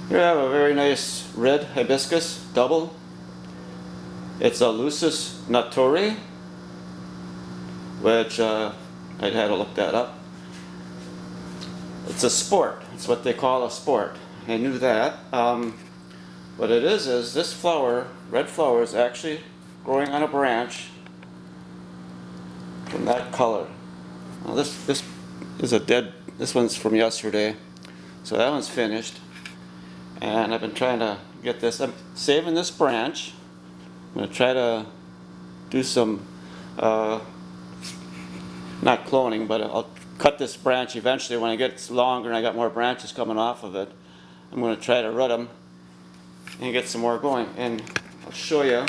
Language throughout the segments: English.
Here I have a very nice red hibiscus double. It's a Lusus Naturea, which I'd had to look that up. It's a sport. It's what they call a sport. I knew that. What it is this flower, red flower, is actually growing on a branch from that color. Now this is a dead. This one's from yesterday, so that one's finished. And I've been trying to get this. I'm saving this branch. I'm going to try to do some, not cloning, but I'll cut this branch eventually when it gets longer and I got more branches coming off of it. I'm going to try to root them and get some more going. And I'll show you,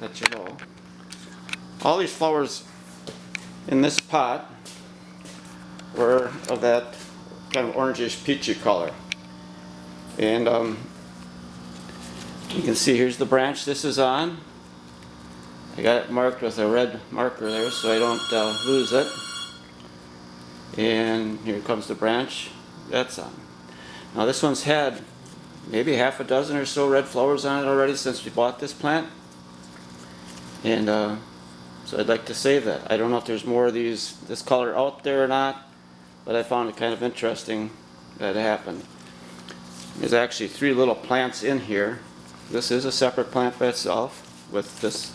let you know. All these flowers in this pot were of that kind of orangish peachy color. And you can see here's the branch this is on. I got it marked with a red marker there so I don't lose it. And here comes the branch that's on. Now this one's had maybe half a dozen or so red flowers on it already since we bought this plant. And so I'd like to save that. I don't know if there's more of this color out there or not, but I found it kind of interesting that it happened. There's actually 3 little plants in here. This is a separate plant by itself with this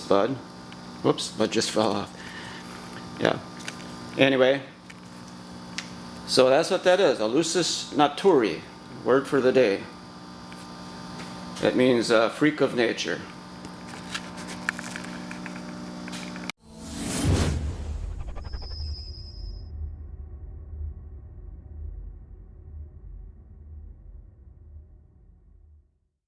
bud. Whoops, bud just fell off. Yeah. Anyway, so that's what that is, a Lusus Naturea, word for the day. That means freak of nature.